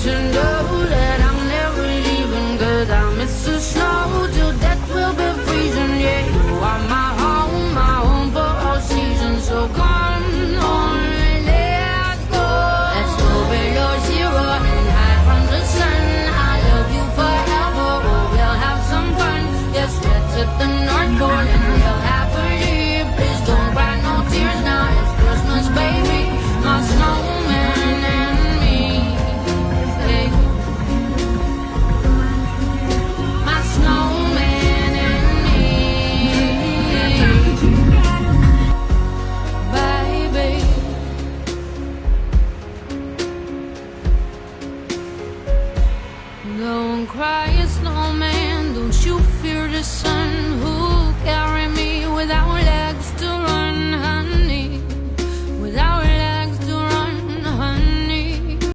to know that I'm never leaving, 'cause I miss the snow till death will be freezing. Yeah, you are my home for all seasons. So come on, let's go. Let's go below zero and hide from the sun. I love you forever, oh, we'll have some fun. Yes, let's hit the North Pole and live happily. Please don't cry no tears now, it's Christmas, baby. My snowman and me, hey. My snowman and me, baby. Go and cry a snowman, don't you fear the sun. Who'll carry me without